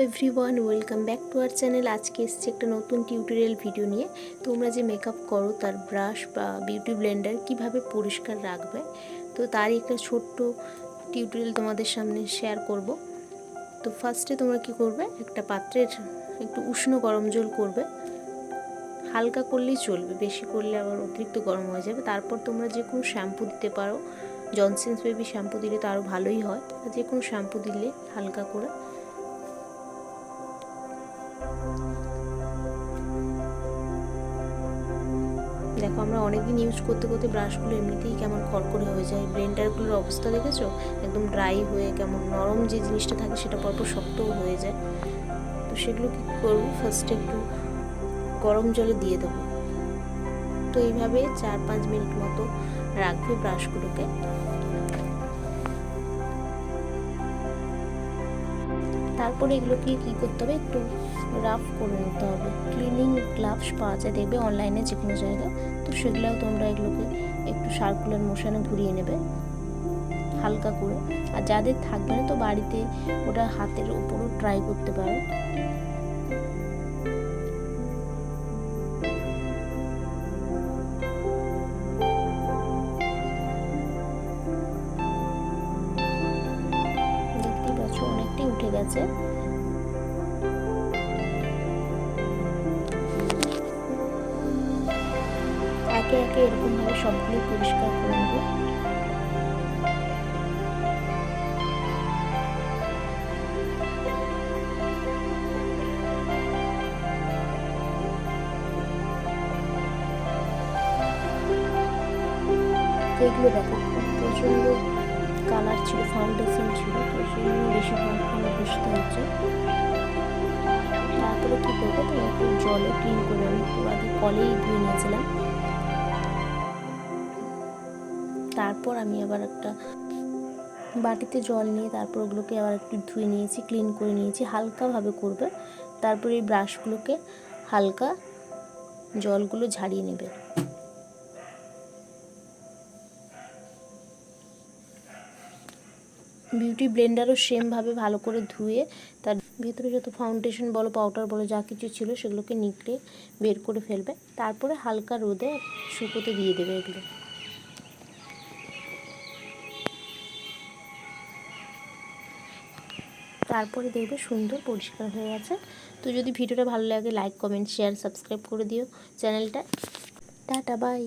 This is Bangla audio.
Everyone, welcome back to our channel. আজকে এসেছি একটা নতুন টিউটোরিয়াল ভিডিও নিয়ে। তোমরা যে মেকআপ করো তার ব্রাশ বা বিউটি ব্লেন্ডার কিভাবে পরিষ্কার রাখবে, তো তারই একটা ছোট্ট টিউটোরিয়াল তোমাদের সামনে শেয়ার করব। তো ফার্স্টে তোমরা কি করবে, একটা পাত্রের একটু উষ্ণ গরম জল করবে। হালকা করলেই চলবে, বেশি করলে আবার অতিরিক্ত গরম হয়ে যাবে। তারপর তোমরা যে কোনো শ্যাম্পু দিতে পারো, জনসন্স বেবি শ্যাম্পু দিলে তো আরও ভালোই হয়। যে কোনো শ্যাম্পু দিলে হালকা করে দেখো, আমরা অনেকদিন ইউজ করতে করতে ব্রাশগুলো এমনিতেই কেমন খড়খড়ে হয়ে যায়। ব্লেন্ডারগুলোর অবস্থা দেখেছো, একদম ড্রাই হয়ে কেমন নরম যে জিনিসটা থাকে সেটা পরপর শক্তও হয়ে যায়। তো সেগুলো কী করবো, ফার্স্টে একটু গরম জলে দিয়ে দেবো। তো এইভাবে 4-5 মিনিট মতো রাখবে ব্রাশগুলোকে। তারপরে এগুলোকে কী করতে হবে, একটু রাফ করে নিতে হবে। ক্লিনিং গ্লাভস পাওয়া যায় দেখবে অনলাইনে যে কোনো জায়গায়, তো সেগুলোও তোমরা এগুলোকে একটু সার্কুলার মোশনে ঘুরিয়ে নেবে হালকা করে। আর যাদের থাকবে না তো বাড়িতে ওটা হাতের ওপরও ট্রাই করতে পারো। দেখতেই পাচ্ছ অনেকটাই উঠে গেছে। একে একে এরকমভাবে সবগুলো পরিষ্কার করে নেবো। এগুলো দেখো প্রচণ্ড কালার ছিল, ফাউন্ডেশন ছিল, তো সেই জন্য বেশিক্ষণ ঘষতে হচ্ছে। তারপরে কী করবো, তো একটু জলে ক্লিন করে, আমি পুরো আগে কলেই ধুয়ে নিয়েছিলাম। তারপর আমি আবার একটা বাটিতে জল নিয়ে তারপর ওগুলোকে আবার একটু ধুয়ে নিয়েছি, ক্লিন করে নিয়েছি। হালকাভাবে করবে, তারপরে এই ব্রাশগুলোকে হালকা জলগুলো ঝাড়িয়ে নেবে। বিউটি ব্লেন্ডারও সেমভাবে ভালো করে ধুয়ে তার ভেতরে যত ফাউন্ডেশন বলো, পাউডার বলো, যা কিছু ছিল সেগুলোকে নিকড়ে বের করে ফেলবে। তারপরে হালকা রোদে শুকোতে দিয়ে দেবে এগুলো। তারপরে দেখবে সুন্দর পরিষ্কার হয়ে গেছে। তো যদি ভিডিওটা ভালো লাগে লাইক, কমেন্ট, শেয়ার, সাবস্ক্রাইব করে দিও চ্যানেলটা। Tata, by.